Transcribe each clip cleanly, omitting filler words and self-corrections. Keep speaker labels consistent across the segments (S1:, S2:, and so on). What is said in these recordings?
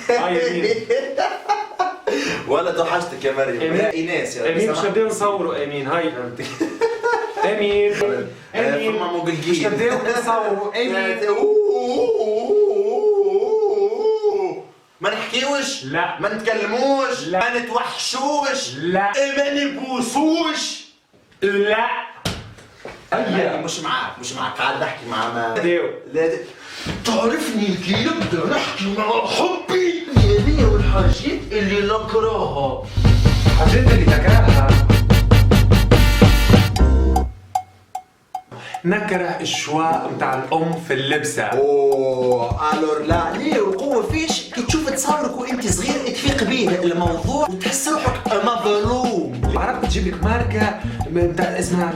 S1: يمين.
S2: ولا توحشتك يا مريم. ايناس يا
S1: امين مش نبداو نصوروا امين. هاي فهمتي. امين
S2: فما مقلقين
S1: مش نبداو نصوروا امين.
S2: ما نحكيوش،
S1: لا.
S2: ما نتكلموش،
S1: لا.
S2: ما نتوحشوش،
S1: لا.
S2: ما نبوسوش.
S1: لا.
S2: أيوة. مش معك قاعد نحكي مع ما
S1: ديو.
S2: لا تعرفني كي نبدا نحكي مع حبي هذه والحاجات اللي نكرهها.
S1: الحاجات اللي تكرهها نكره الشواء متاع الام في اللبسه.
S2: اوه الور لا ليه وقوه فيش كي تشوف تصورك وانت صغير تفيق بيه الموضوع وتحس روحك مظلوم.
S1: عرفت تجيب لك ماركه متاع اسمها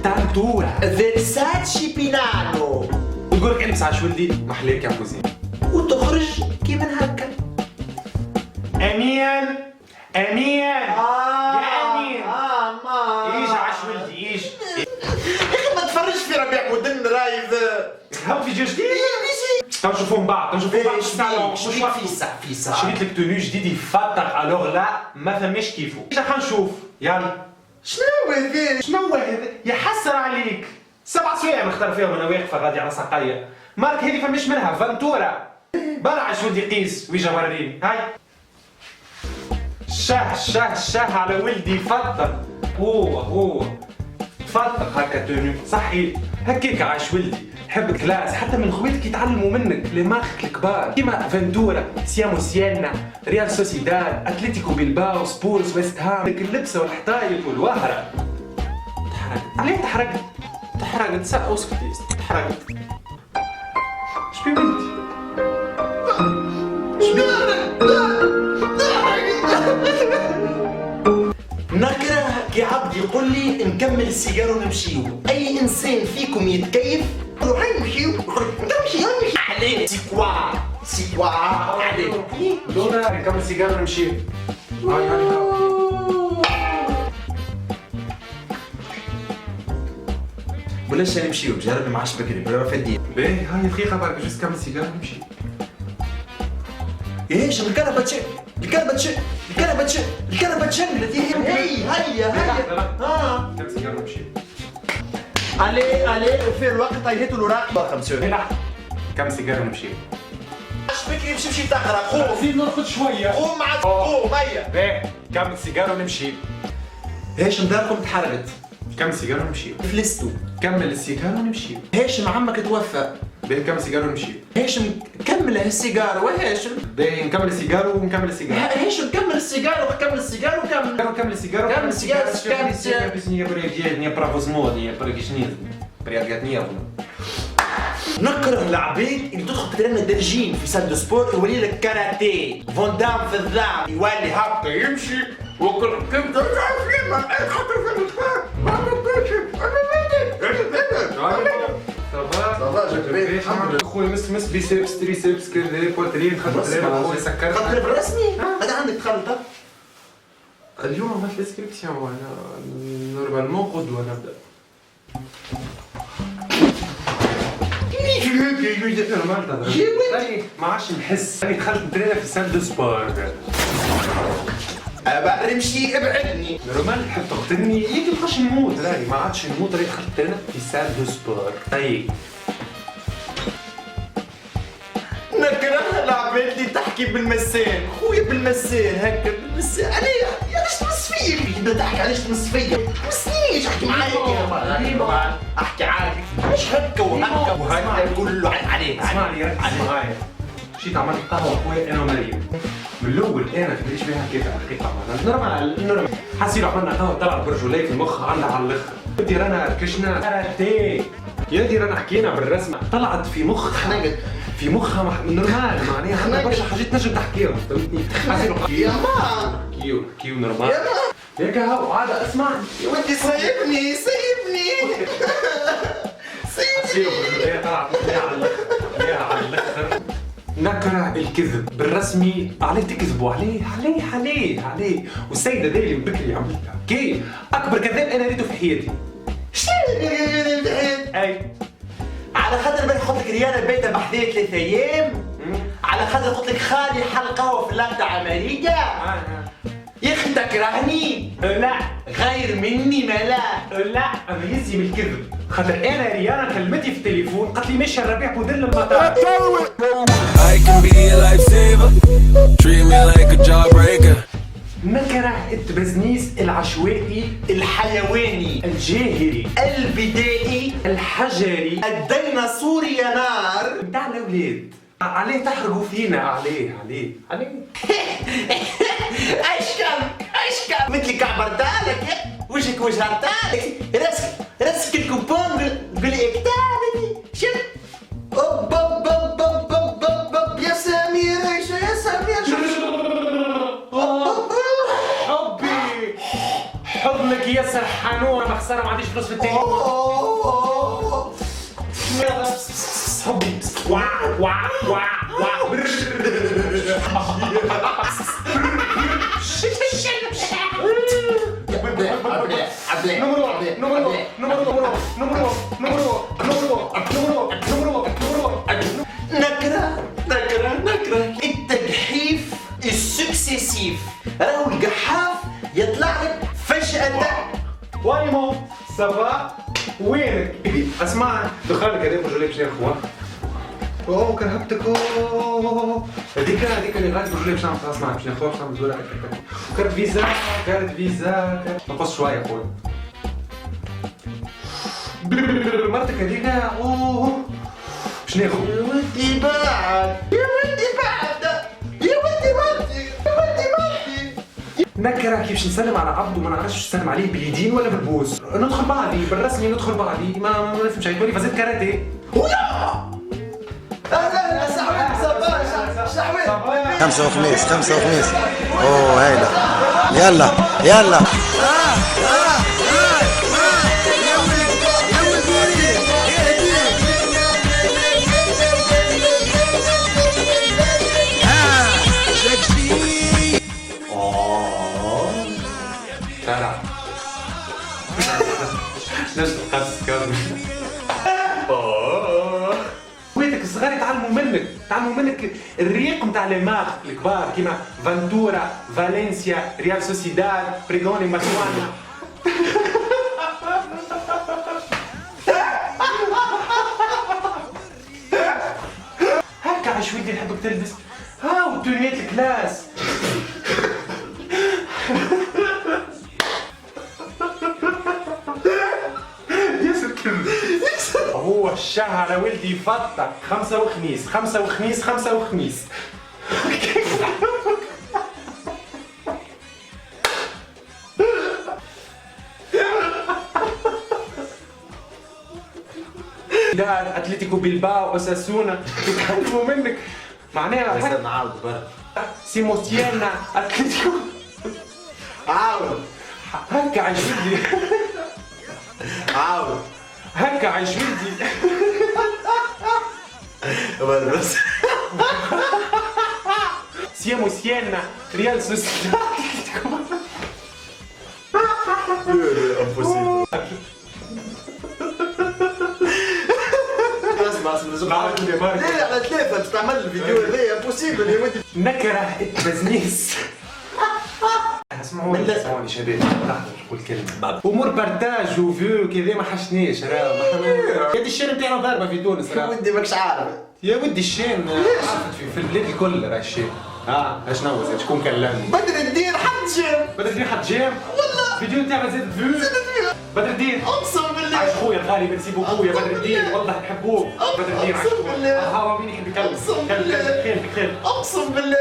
S1: تاع فانتورا
S2: فيرساتشي بينانو
S1: وتقول لك البس على شولدي محليك يا كوزين
S2: وتخرج كي من هكا.
S1: امين امين يا امين
S2: ما
S1: ايش على شولدي ايش
S2: يا اخي ما تفرجش في ربيع ودن رايف
S1: هاو في جو جديد. تو نشوفوهم بعض
S2: في ساعة
S1: شريت لك توني جديد يفتق الوغ لا ما فماش كيفو. خلينا نشوف يلا.
S2: شنو هذا؟
S1: شنو هذا؟ يحسر عليك 7 سوايع نختار فيهم انا واقفه غادي على ساقيه. مارك هذه فماش منها فانتورا. برع شو يقيس ويجا وريني. هاي شه على ولدي فتق. هو فتق هكا توني صحي هكاك عاش ولدي. حب كلاس حتى من خواتك يتعلموا منك لي مارك الكبار كيما فانتورا سيامو سيانا ريال سوسيداد اتلتيكو بيلباو سبورس ويست هام. اللبسه والحطايط والوهره. تحرقت عليه تحرقت اسكتي تحرقت. شبي بنتي؟
S2: نكره كي عبد يقول لي نكمل السيجاره ونمشيو. اي انسان فيكم يتكيف روحي نمشيو نمشي عليه سيكوا عليه
S1: دونا نكمل سيجاره ونمشي. هاي
S2: بلاش نمشيو بجرب ما عادش بكري بلا فدي.
S1: باهي هاي دقيقه برك جوست كمل سيجاره ونمشي.
S2: يا هشام الكنبه تشق التي هيا
S1: كمل سيجاره ونمشي.
S2: عليه في الوقت هيتو الوراق بقى 5
S1: كمل سيجاره ونمشي.
S2: عادش بكري مشي تقرا قوم
S1: زيد نرقد شويه.
S2: قوم عاد قوم هيا.
S1: باهي كمل سيجاره ونمشي.
S2: هاشم داركم تحرقت
S1: كمل سيجاره ونمشي.
S2: فلستو.
S1: كمل السيجاره ونمشي.
S2: هاشم عمك توفى.
S1: باهي كمل سيجاره ونمشي.
S2: هاشم كمل هالسيجاره وهاشم.
S1: باهي نكمل السيجاره ونكمل السيجاره.
S2: هاشم كمل السيجاره وكمل السيجاره وكمل.
S1: كمل السيجاره.
S2: كمل السيجاره.
S1: Nie prawozmod, nie pragishniz. Приятнее.
S2: نكره العبيد اللي تدخل ترمي الدرجين في سال دو سبور يولي لك كاراتيه فون دام في الذعب يولي هابط يمشي وكل كم ترجع في ما خاطر في الخير
S1: خويا مس بيسيبس تريسيبس كذا بورترين خاطر خويا سكرت.
S2: خاطر بالرسمي هذا عندك خلطه.
S1: اليوم عملت الاسكريبسيون وانا نورمالمون غدوه نبدا. ما عادش نحس راني دخلت نترينا في سال دو سبور.
S2: ابا امشي ابعدني.
S1: نورمال تحب تقتلني يجي نخش نموت راني ما عادش نموت راني دخلت نترينا في سال دو سبور. طيب
S2: نكره العباد اللي تحكي بالمسان خويا بالمسان هكا بالمسان عليا علاش تمس فيا كي تحكي علاش تمس فيا تمسنيش احكي معايا احكي عادي مش هكا وهكا كله عليك.
S1: اسمعني ركز معايا. مشيت عملت قهوه خويا انا ومريم. من الاول انا كنت بها كيف الحقيقه نورمال حسينا عملنا قهوه طلعت برجولي في المخ عندها على الاخر. يدي رانا كشنا كاراتيه يدي رانا حكينا بالرسمه طلعت في مخها نورمال معناها عندها برشا حاجات نجم تحكيهم فهمتني.
S2: يا ما
S1: كيو نورمال هيك هاو عاد اسمعني
S2: يا ودي سيبني
S1: هي طلعت على الاخر. نكره الكذب بالرسمي عليه تكذبوا عليه والسيده ذي اللي من بكري عملتها كي اكبر كذاب انا ريته في حياتي.
S2: شنو
S1: اي
S2: على خاطر بنحط لك رياضه بيتها بحذايا 3 ايام على خاطر قلت لك خالي حل قهوه في اللاب تاع امريكا. يا اخي تكرهني؟
S1: لا
S2: غير مني ملا.
S1: لا انا يزي من الكذب، خاطر انا ريانا كلمتي في التليفون قالت لي ماشي الربيع بودل المطار.
S3: I can be a lifesaver. Treat me like a jawbreaker.
S1: نكره التبزنيس العشوائي
S2: الحيواني
S1: الجاهلي
S2: البدائي
S1: الحجري
S2: الديناصوري يا نار.
S1: بتاع الاولاد. عليه تحرقوا فينا، عليه
S2: اشكم مثل كعبرتالك وجهك وجهرتالك راسك الكوبون قول لي اكتابني شوف. اوب اوب اوب اوب اوب اوب اوب يا سمير ايش يا سمير شوف.
S1: حبي حضنك ياسر حنون، ما خساره ما عنديش فلوس في التليفون. حبي واو واو واو واو.
S2: نكره التجحيف السكسيسيف. راهو القحاف يطلع لك فجأة.
S1: وايمو سافا وينك؟ اسمع دخلك هذا برجولي باش ناخذ. اوه كرهبتك. اوه هذيك اللي غادي برجولي باش نعمل. اسمع باش ناخذ باش نعمل زوره. كارت فيزا نقص شويه خويا. مرتك هذيك. اوه باش ناخذ.
S2: يا ودي بعد
S1: نكره كيفاش نسلم على عبد وما نعرفش نسلم عليه باليدين ولا بالبوس. ندخل بعضي بالرسمي، ندخل بعضي ما نفهمش. هيقول لي فازت كاراتيه.
S2: اهلا صاحبي صباح.
S4: خمسة وخميس اوه هيدا يلا
S1: شارع نجد قص كامل. ويتك الصغار يتعلموا منك الريق نتاع لي مارك الكبار كيما فانتورا، فالنسيا، ريال سوسيداد، بريغوني، ماتوانا. هكا عشويدي نحبك تلبس. والتونيات الكلاس. هو الشهر ولدي يفطر خمسة وخميس. لا اتلتيكو بيلباو اوساسونا يتعلموا منك معناها.
S2: نعاود برا
S1: سيموسيانا اتلتيكو.
S2: عاود
S1: هكا عايش ولدي.
S2: عاود
S1: هكا عايش ولدي.
S2: بس
S1: سيموسيانا ريال سوسيداد.
S2: امبوسيبل. اسمع ليه على ثلاثة تستعمل الفيديو هذايا امبوسيبل يا ودي.
S1: نكره التبزنيس. اسمعوني شباب، لحظة نقول كلمة. امور بارتاج وفيو كذا ما حشناش. يا دي الشين نتاعنا ضاربة في تونس.
S2: يا ودي ماكش عارف.
S1: يا ودي الشين عرفت في البلاد الكل راه الشين. اش نوز شكون كلمني؟
S2: بدر الدين حد جيم.
S1: بدر الدين حد جيم؟ والله الفيديو نتاعنا زادت فيو. بدر الدين
S2: اقسم بالله.
S1: عايش خويا الغالي بنسي بوكو يا بدر الدين والله نحبوك. بدر الدين عايش خويا. هاو مين يحب يكلم.
S2: اقسم بالله.
S1: خير.
S2: اقسم بالله